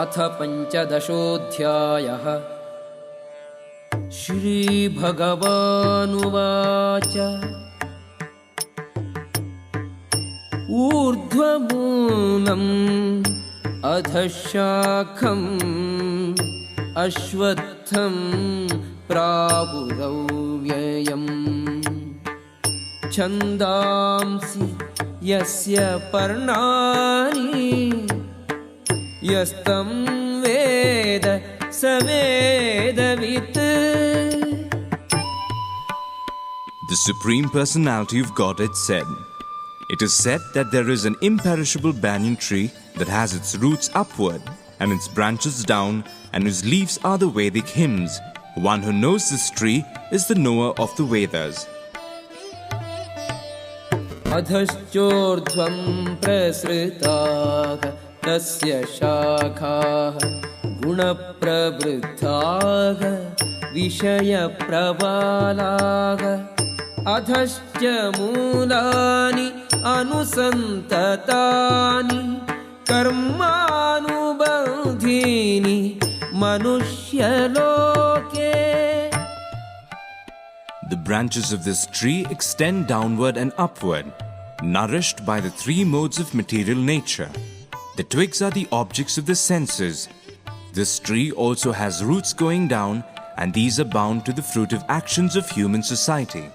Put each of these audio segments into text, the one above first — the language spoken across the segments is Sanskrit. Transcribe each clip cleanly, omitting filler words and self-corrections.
अथ पञ्चदशोऽध्यायः। श्रीभगवानुवाच ऊर्ध्वमूलम् अधःशाखम् अश्वत्थं प्रावुरव्ययम् छन्दांसि यस्य पर्णानि यस्तं वेद स वेदवित्। The Supreme Personality of Godhead said, "It is said that there is an imperishable banyan tree that has its roots upward and its branches down, and whose leaves are the Vedic hymns. One who knows this tree is the knower of the Vedas." अधश्चोर्ध्वं प्रसृताः तस्य शाखाः गुणप्रवृद्धाः विषयप्रबालाः अधश्च मूलानि अनुसन्ततानि कर्मानुबन्धीनि मनुष्यलोके। The branches of this tree extend downward and upward, nourished by the three modes of material nature. The twigs are the objects of the senses. This tree also has roots going down, and these are bound to the fruit of actions of human society.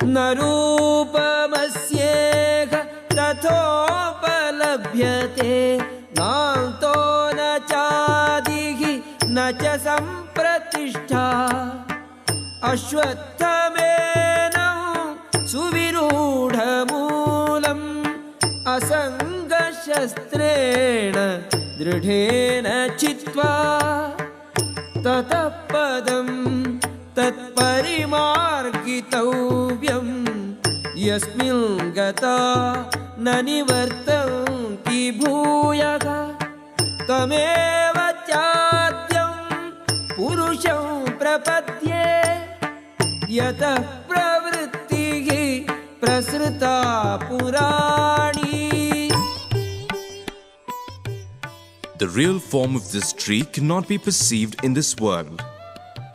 न रूपमस्येह तथोपलभ्यते नान्तो न चादिः न च सम्प्रतिष्ठा। अश्वत्थमेनं सुविरूढमूलम् असङ्गशस्त्रेण दृढेन चित्वा ततः पदं तत्परिमार्गितव्यं यस्मिन् गता न निवर्तन्ति भूयः। तमेव चाद्यं पुरुषं प्रपद्ये यतः प्रवृत्तिः प्रसृता पुराणी। The real form of this tree cannot be perceived in this world.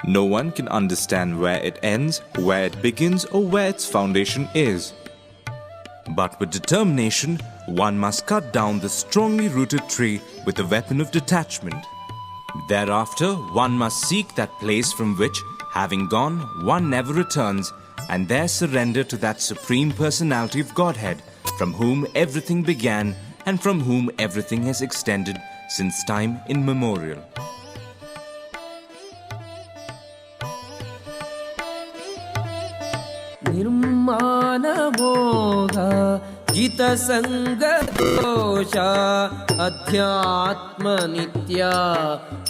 No one can understand where it ends, where it begins, or where its foundation is. But with determination, one must cut down the strongly rooted tree with a weapon of detachment. Thereafter, one must seek that place from which, having gone, one never returns, and there surrender to that Supreme Personality of Godhead, from whom everything began and from whom everything has extended since time immemorial. निर्मानमोह जितसङ्गदोषा अध्यात्मनित्या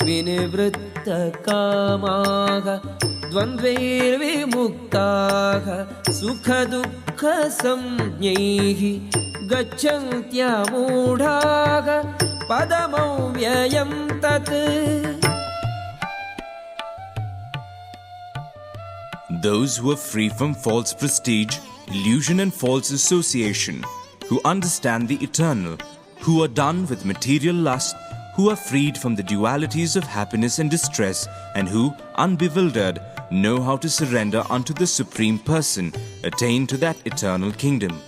विनिवृत्तकामाः द्वन्द्वैर्विमुक्ताः सुखदुःखसंज्ञैः गच्छन्त्यमूढाः पदमव्ययं तत्। Those who are free from false prestige, illusion and false association, who understand the eternal, who are done with material lust, who are freed from the dualities of happiness and distress, and who, unbewildered, know how to surrender unto the Supreme Person, attain to that eternal kingdom.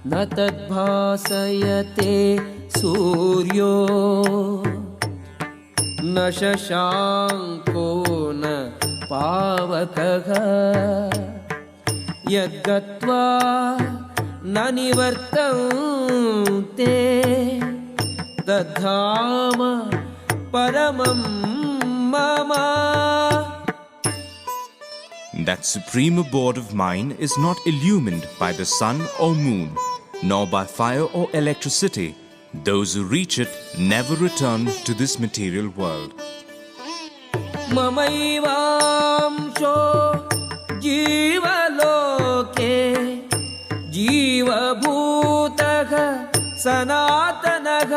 न तद्भासयते सूर्यो न शशाङ्को न पावकः यद्गत्वा न निवर्तन्ते तद्धाम परमं मम। That supreme abode of mine is not illumined by the sun or moon, nor by fire or electricity. Those who reach it never return to this material world. ममैवांशो जीवलोके जीवभूतः सनातनः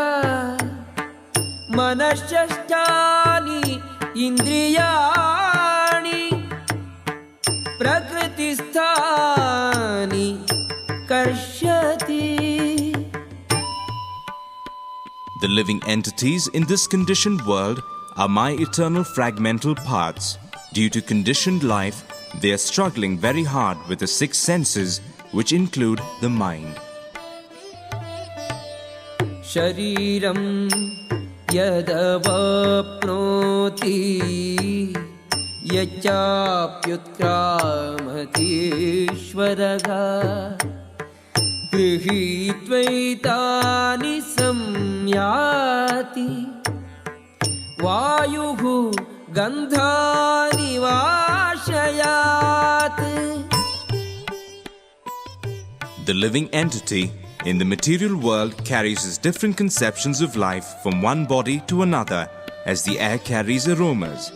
मनश्चष्टानि इन्द्रियाणि प्रकृतिस्थानि कर्षति. The living entities in this conditioned world are my eternal fragmental parts. Due to conditioned life, they are struggling very hard with the six senses, which include the mind. शरीरं यदवाप्नोति यच्चाप्युत्क्रामतीश्वरः गृहीत्वैतानि संयाति वायुः गन्धानि वाशयात्. The living entity in the material world carries his different conceptions of life from one body to another as the air carries aromas.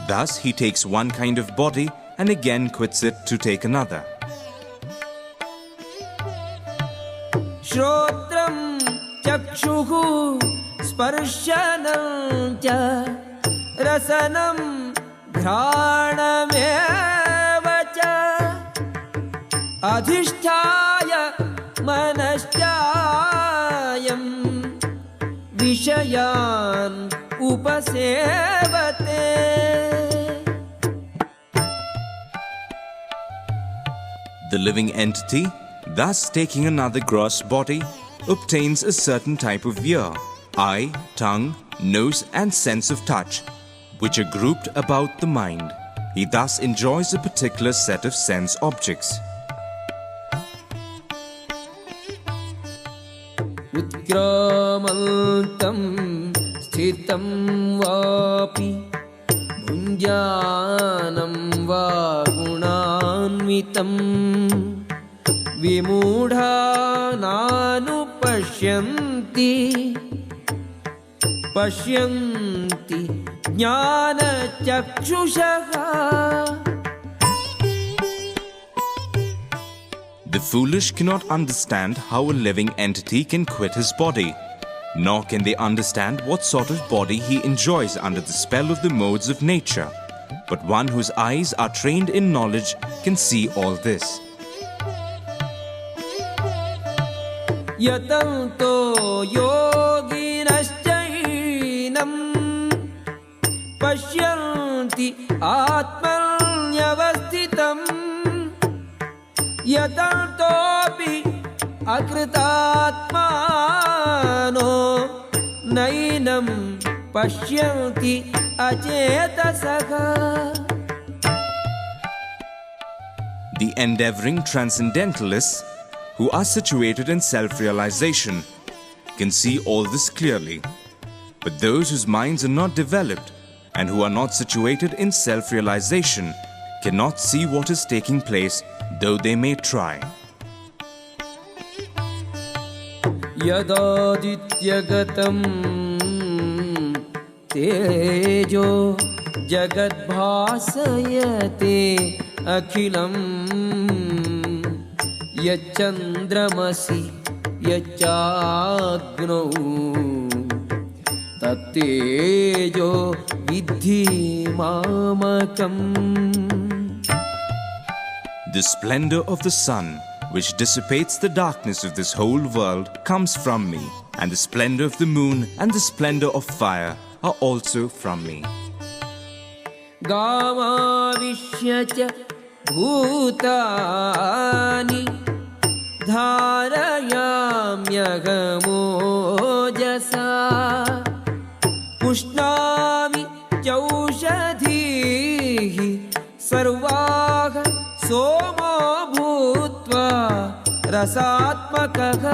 Thus, he takes one kind of body and again quits it to take another. श्रोत्रं चक्षुः स्पर्शनं च रसनं घ्राणमेव च अधिष्ठाय मनश्चायं विषयान् उपसेवते. The living entity, thus taking another gross body, obtains a certain type of ear, eye, tongue, nose and sense of touch, which are grouped about the mind. He thus enjoys a particular set of sense objects. उत्क्रामन्तं स्थितं वापि भुञ्जानं वा गुणान्वितं विमूढानानुपश्यन्ति पश्यन्ति ज्ञानचक्षुषः. The foolish cannot understand how a living entity can quit his body, nor can they understand what sort of body he enjoys under the spell of the modes of nature. But one whose eyes are trained in knowledge can see all this. यतन्तो योगिनश्चैनं पश्यन्ति आत्मन्यवस्थितम् यतन्तोऽपि अकृतात्मानो नैनं पश्यन्ति अचेतसः. The endeavoring transcendentalists, who are situated in self-realization, can see all this clearly. But those whose minds are not developed and who are not situated in self-realization cannot see what is taking place, though they may try. यदादित्यगतं तेजो जगद्भासयते अखिलम् यच्चन्द्रमसि यच्चाग्नौ तत्तेजो विद्धि मामकम्. The splendor of the sun, which dissipates the darkness of this whole world, comes from me, and the splendor of the moon and the splendor of fire are also from me. गामाविश्य च भूतानि धारयाम्यहमोजसा पुष्णामि चौषधीः सर्वाः सोमो भूत्वा रसात्मकः.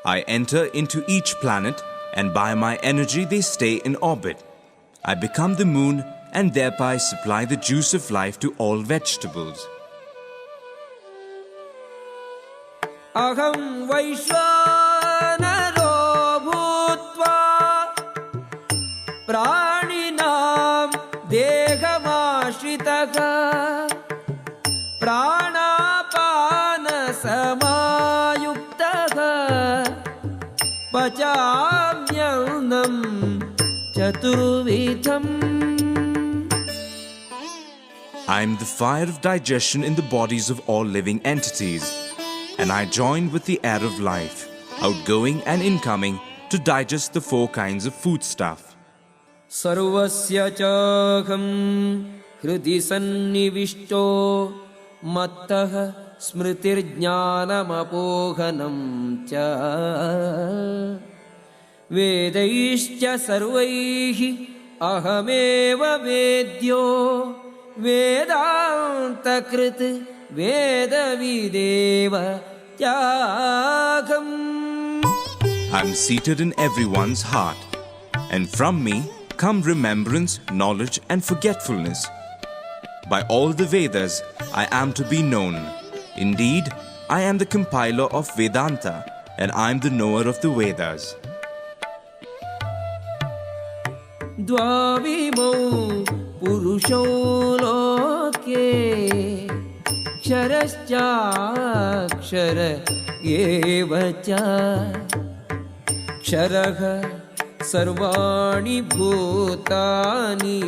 I enter into each planet, and by my energy they stay in orbit. I become the moon and thereby supply the juice of life to all vegetables. अहं वैश्वानरो भूत्वा प्राणिनां देहमाश्रितः प्राणापानसमायुक्तः पचाम्यन्नं चतुर्विधम्. I am the fire of digestion in the bodies of all living entities, and I join with the air of life, outgoing and incoming, to digest the four kinds of foodstuff. सर्वस्य चाहं हृदि सन्निविष्टो मत्तः स्मृतिर्ज्ञानमपोहनं च वेदैश्च सर्वैः अहमेव वेद्यो वेदान्तकृत् वेदविदेव चाहम्. I am seated in everyone's heart, and from me come remembrance, knowledge and forgetfulness. By all the Vedas, I am to be known. Indeed, I am the compiler of Vedanta, and I am the knower of the Vedas. द्वाविमौ पुरुषौ लोके क्षरश्चाक्षर एव च क्षरः सर्वाणि भूतानि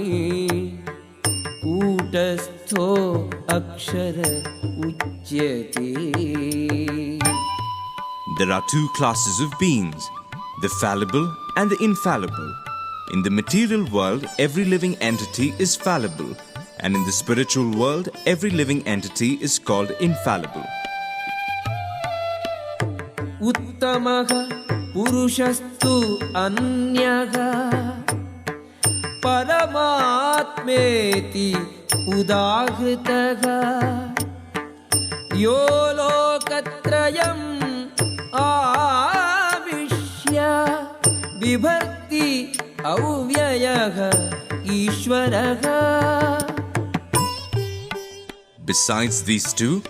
कूटस्थो अक्षर उच्यते. There are two classes of beings, the fallible and the infallible. In the material world, every living entity is fallible, and in the spiritual world, every living entity is called infallible. उत्तमः पुरुषस्तु अन्यः परमात्मेति उदाहृतः यो लोकत्रयम् आविश्य बिभर्ति अव्ययः ईश्वरः. Besides these two,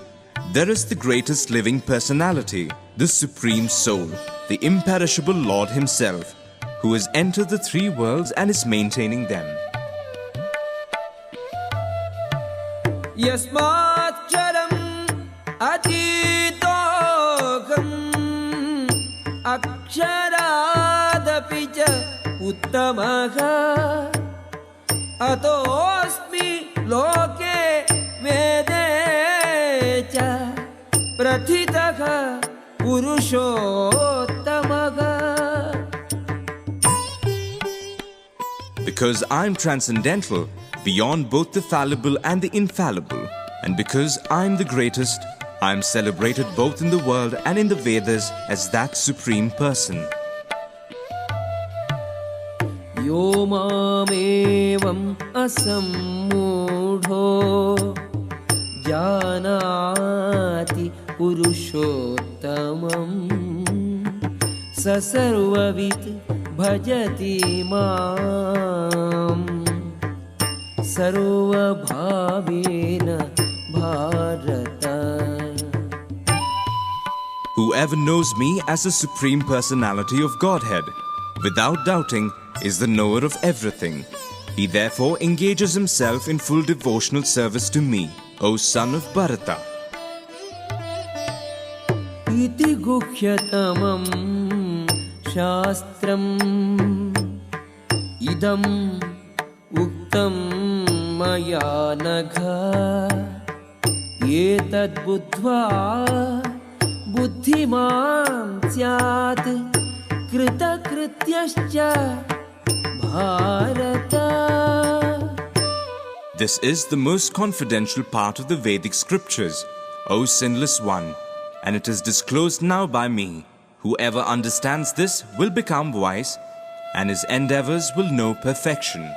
there is the greatest living personality, the Supreme Soul, the imperishable Lord Himself, who has entered the three worlds and is maintaining them. यस्माच्चरम् अतीतोऽहम् अक्षरादपि च उत्तमः अतोऽस्मि लोके वेदे च प्रथितः पुरुषोत्तमः. Because I am transcendental, beyond both the fallible and the infallible, and because I am the greatest, I am celebrated both in the world and in the Vedas as that Supreme Person. यो मामेवम् असम्मूढो जानाति पुरुषोत्तमम् स सर्ववित् भजति माम् सर्वभावेन Bharata. Whoever knows me as the Supreme Personality of Godhead, without doubting, is the knower of everything. He therefore engages himself in full devotional service to me, O son of Bharata. इति गुह्यतमं शास्त्रम् इदम् उक्तं मया नघ एतद्बुद्ध्वा बुद्धिमान् स्यात् कृतकृत्यश्च Bharata. This is the most confidential part of the Vedic scriptures, O sinless one, and it is disclosed now by me. Whoever understands this will become wise, and his endeavors will know perfection.